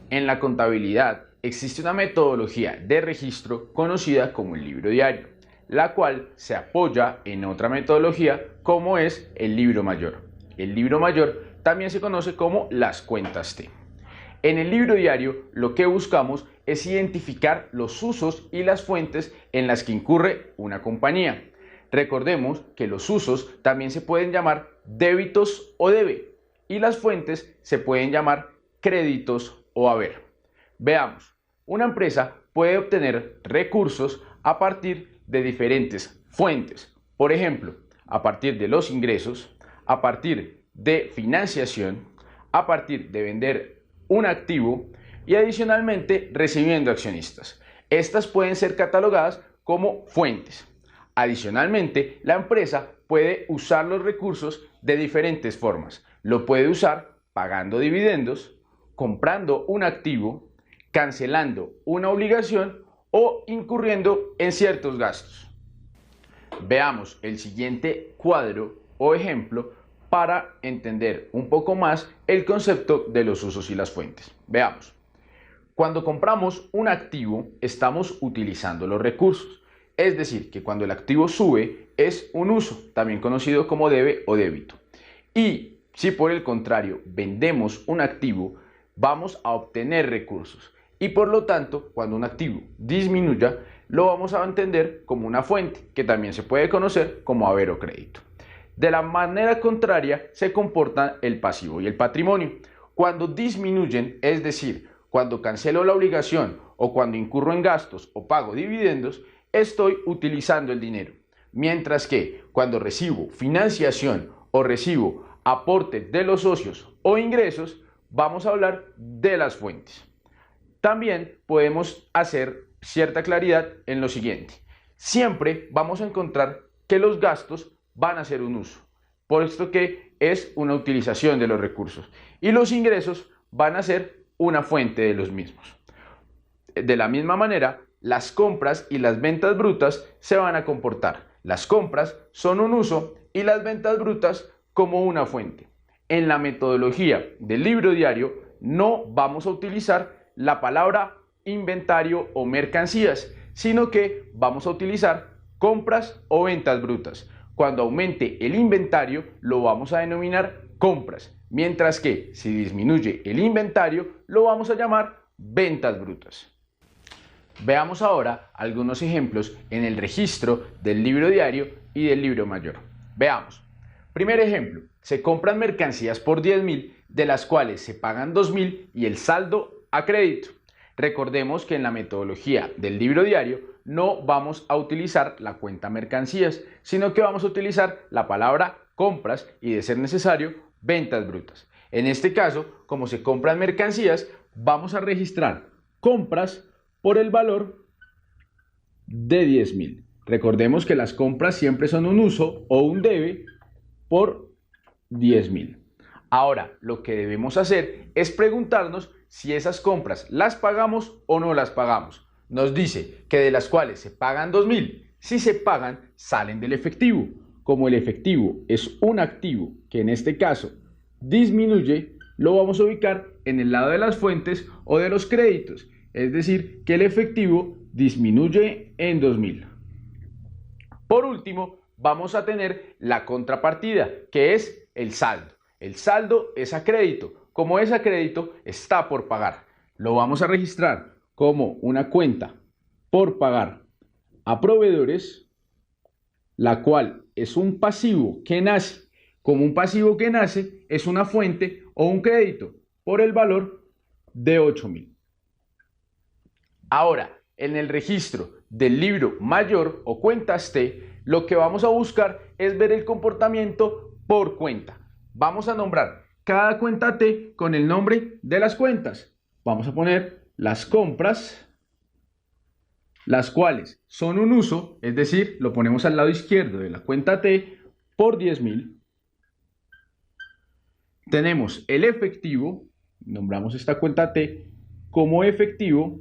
En la contabilidad existe una metodología de registro conocida como el libro diario, la cual se apoya en otra metodología como es el libro mayor. El libro mayor también se conoce como las cuentas T. En el libro diario lo que buscamos es identificar los usos y las fuentes en las que incurre una compañía. Recordemos que los usos también se pueden llamar débitos o debe y las fuentes se pueden llamar créditos o haber. Veamos, una empresa puede obtener recursos a partir de diferentes fuentes. Por ejemplo, a partir de los ingresos, a partir de financiación, a partir de vender un activo y adicionalmente recibiendo accionistas. Estas pueden ser catalogadas como fuentes. Adicionalmente, la empresa puede usar los recursos de diferentes formas. Lo puede usar pagando dividendos, comprando un activo, cancelando una obligación o incurriendo en ciertos gastos. Veamos el siguiente cuadro o ejemplo para entender un poco más el concepto de los usos y las fuentes. Veamos. Cuando compramos un activo, estamos utilizando los recursos. Es decir, que cuando el activo sube es un uso, también conocido como debe o débito. Y si por el contrario vendemos un activo, vamos a obtener recursos y por lo tanto cuando un activo disminuya lo vamos a entender como una fuente que también se puede conocer como haber o crédito. De la manera contraria se comportan el pasivo y el patrimonio. Cuando disminuyen, es decir, cuando cancelo la obligación o cuando incurro en gastos o pago dividendos, estoy utilizando el dinero. Mientras que cuando recibo financiación o recibo aportes de los socios o ingresos, vamos a hablar de las fuentes. También podemos hacer cierta claridad en lo siguiente. Siempre vamos a encontrar que los gastos van a ser un uso, por esto que es una utilización de los recursos, y los ingresos van a ser una fuente de los mismos. De la misma manera, las compras y las ventas brutas se van a comportar. Las compras son un uso y las ventas brutas como una fuente. En la metodología del libro diario no vamos a utilizar la palabra inventario o mercancías, sino que vamos a utilizar compras o ventas brutas. Cuando aumente el inventario lo vamos a denominar compras, mientras que si disminuye el inventario lo vamos a llamar ventas brutas. Veamos ahora algunos ejemplos en el registro del libro diario y del libro mayor. Veamos. Primer ejemplo, se compran mercancías por 10.000, de las cuales se pagan 2.000 y el saldo a crédito. Recordemos que en la metodología del libro diario no vamos a utilizar la cuenta mercancías, sino que vamos a utilizar la palabra compras y, de ser necesario, ventas brutas. En este caso, como se compran mercancías, vamos a registrar compras por el valor de 10.000. Recordemos que las compras siempre son un uso o un debe por 10.000. Ahora, lo que debemos hacer es preguntarnos si esas compras las pagamos o no las pagamos. Nos dice que de las cuales se pagan 2.000, si se pagan, salen del efectivo. Como el efectivo es un activo que en este caso disminuye, lo vamos a ubicar en el lado de las fuentes o de los créditos. Es decir, que el efectivo disminuye en 2.000. Por último, vamos a tener la contrapartida, que es el saldo. El saldo es a crédito. Como es a crédito, está por pagar. Lo vamos a registrar como una cuenta por pagar a proveedores, la cual es un pasivo que nace. Como un pasivo que nace, es una fuente o un crédito por el valor de 8.000. Ahora, en el registro del libro mayor o cuentas T, lo que vamos a buscar es ver el comportamiento por cuenta. Vamos a nombrar cada cuenta T con el nombre de las cuentas. Vamos a poner las compras, las cuales son un uso, es decir, lo ponemos al lado izquierdo de la cuenta T por 10.000. Tenemos el efectivo, nombramos esta cuenta T como efectivo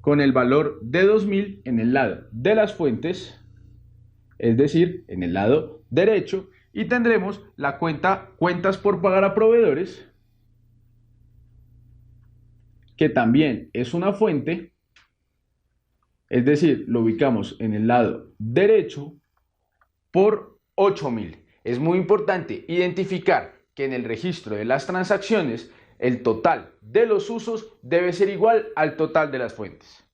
con el valor de 2.000 en el lado de las fuentes, es decir, en el lado derecho, y tendremos la cuenta cuentas por pagar a proveedores, que también es una fuente, es decir, lo ubicamos en el lado derecho por 8.000. Es muy importante identificar que en el registro de las transacciones el total de los usos debe ser igual al total de las fuentes.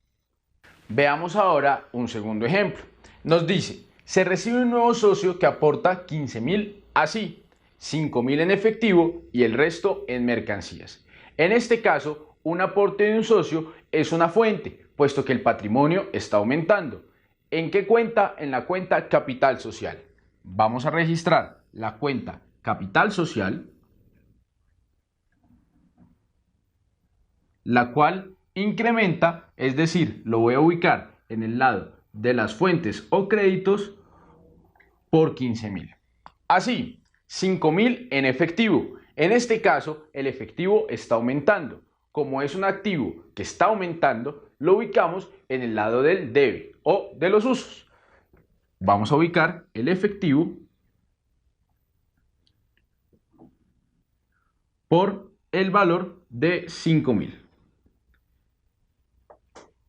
Veamos ahora un segundo ejemplo. Nos dice, se recibe un nuevo socio que aporta 15.000 así, 5.000 en efectivo y el resto en mercancías. En este caso, un aporte de un socio es una fuente, puesto que el patrimonio está aumentando. ¿En qué cuenta? En la cuenta capital social. Vamos a registrar la cuenta capital social, la cual incrementa, es decir, lo voy a ubicar en el lado de las fuentes o créditos por 15.000. Así, 5.000 en efectivo. En este caso, el efectivo está aumentando. Como es un activo que está aumentando, lo ubicamos en el lado del debe o de los usos. Vamos a ubicar el efectivo por el valor de 5.000.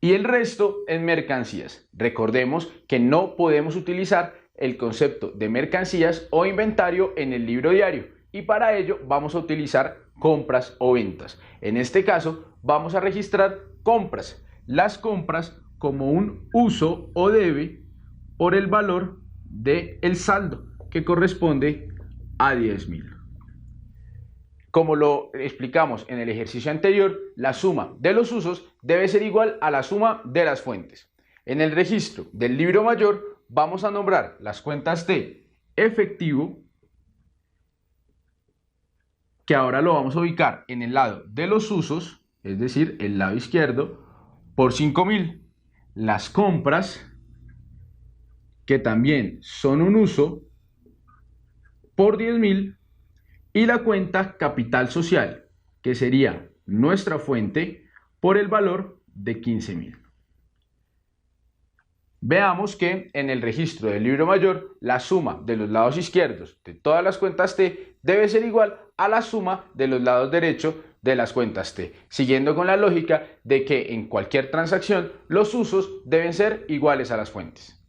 Y el resto en mercancías. Recordemos que no podemos utilizar el concepto de mercancías o inventario en el libro diario y para ello vamos a utilizar compras o ventas. En este caso vamos a registrar compras. Las compras como un uso o debe por el valor del saldo que corresponde a 10.000. Como lo explicamos en el ejercicio anterior, la suma de los usos debe ser igual a la suma de las fuentes. En el registro del libro mayor vamos a nombrar las cuentas de efectivo, que ahora lo vamos a ubicar en el lado de los usos, es decir, el lado izquierdo, por 5.000. Las compras, que también son un uso, por 10.000. Y la cuenta capital social, que sería nuestra fuente, por el valor de 15.000. Veamos que en el registro del libro mayor, la suma de los lados izquierdos de todas las cuentas T debe ser igual a la suma de los lados derechos de las cuentas T, siguiendo con la lógica de que en cualquier transacción los usos deben ser iguales a las fuentes.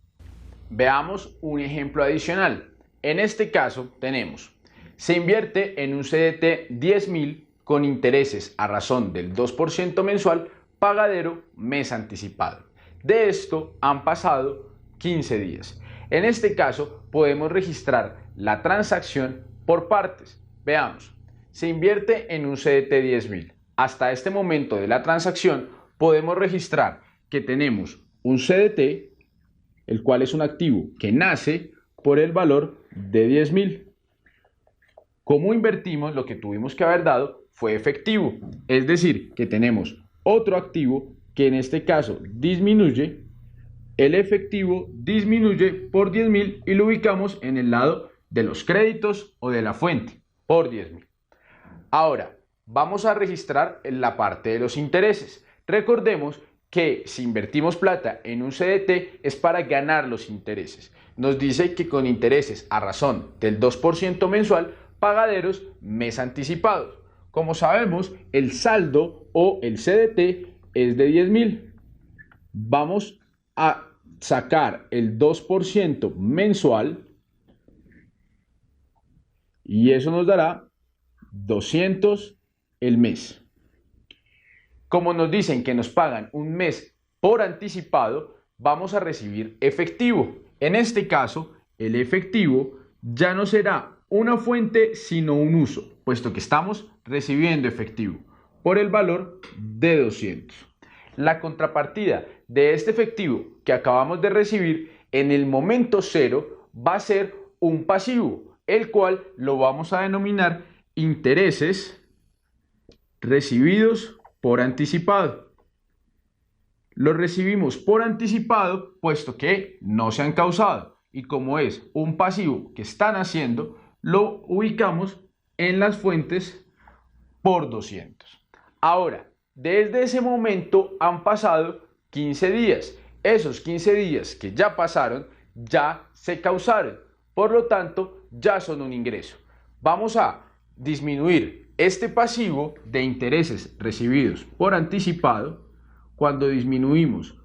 Veamos un ejemplo adicional. En este caso tenemos: se invierte en un CDT 10.000 con intereses a razón del 2% mensual, pagadero mes anticipado. De esto han pasado 15 días. En este caso podemos registrar la transacción por partes. Veamos, se invierte en un CDT 10.000. Hasta este momento de la transacción podemos registrar que tenemos un CDT, el cual es un activo que nace por el valor de 10.000. Como invertimos, lo que tuvimos que haber dado fue efectivo, es decir, que tenemos otro activo que en este caso disminuye, el efectivo disminuye por 10.000 y lo ubicamos en el lado de los créditos o de la fuente, por 10.000. Ahora, vamos a registrar en la parte de los intereses. Recordemos que si invertimos plata en un CDT es para ganar los intereses. Nos dice que con intereses a razón del 2% mensual, pagaderos mes anticipados. Como sabemos, el saldo o el CDT es de 10.000. Vamos a sacar el 2% mensual y eso nos dará 200 el mes. Como nos dicen que nos pagan un mes por anticipado, vamos a recibir efectivo. En este caso, el efectivo ya no será una fuente sino un uso, puesto que estamos recibiendo efectivo por el valor de 200. La contrapartida de este efectivo que acabamos de recibir en el momento cero va a ser un pasivo, el cual lo vamos a denominar intereses recibidos por anticipado. Los recibimos por anticipado puesto que no se han causado y como es un pasivo que están haciendo, lo ubicamos en las fuentes por 200. Ahora, Desde ese momento han pasado 15 días. Esos 15 días que ya pasaron ya se causaron. Por lo tanto, ya son un ingreso. Vamos a disminuir este pasivo de intereses recibidos por anticipado. Cuando disminuimos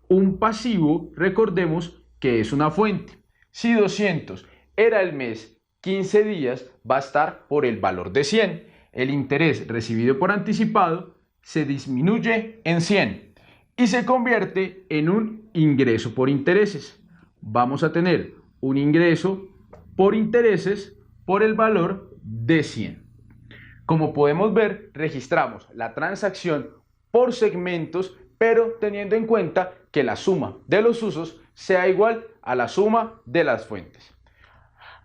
un pasivo, recordemos que es una fuente. Si 200 era el mes 15 días, va a estar por el valor de 100. El interés recibido por anticipado se disminuye en 100 y se convierte en un ingreso por intereses. Vamos a tener un ingreso por intereses por el valor de 100. Como podemos ver, registramos la transacción por segmentos, pero teniendo en cuenta que la suma de los usos sea igual a la suma de las fuentes.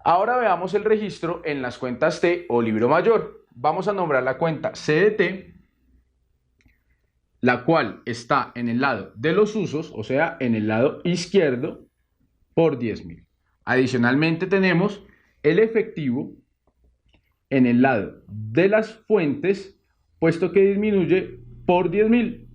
Ahora veamos el registro en las cuentas T o libro mayor. Vamos a nombrar la cuenta CDT, la cual está en el lado de los usos, o sea, en el lado izquierdo, por 10.000. Adicionalmente tenemos el efectivo en el lado de las fuentes, puesto que disminuye por 10.000.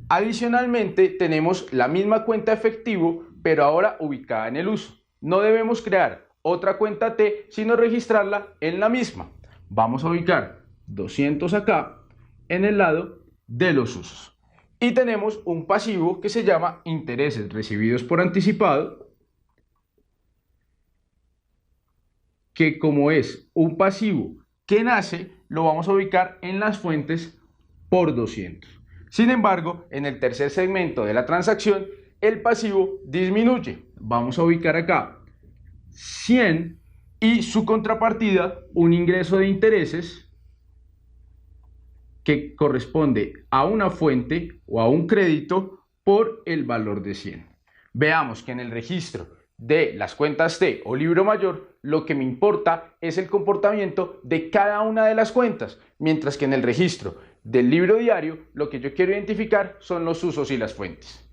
Adicionalmente tenemos la misma cuenta efectivo, pero ahora ubicada en el uso. No debemos crear otra cuenta T, sino registrarla en la misma. Vamos a ubicar 200 acá en el lado de los usos. Y tenemos un pasivo que se llama intereses recibidos por anticipado, que como es un pasivo que nace, lo vamos a ubicar en las fuentes por 200. Sin embargo, en el tercer segmento de la transacción, el pasivo disminuye. Vamos a ubicar acá 100 y su contrapartida, un ingreso de intereses que corresponde a una fuente o a un crédito por el valor de 100. Veamos que en el registro de las cuentas T o libro mayor, lo que me importa es el comportamiento de cada una de las cuentas, mientras que en el registro del libro diario, lo que yo quiero identificar son los usos y las fuentes.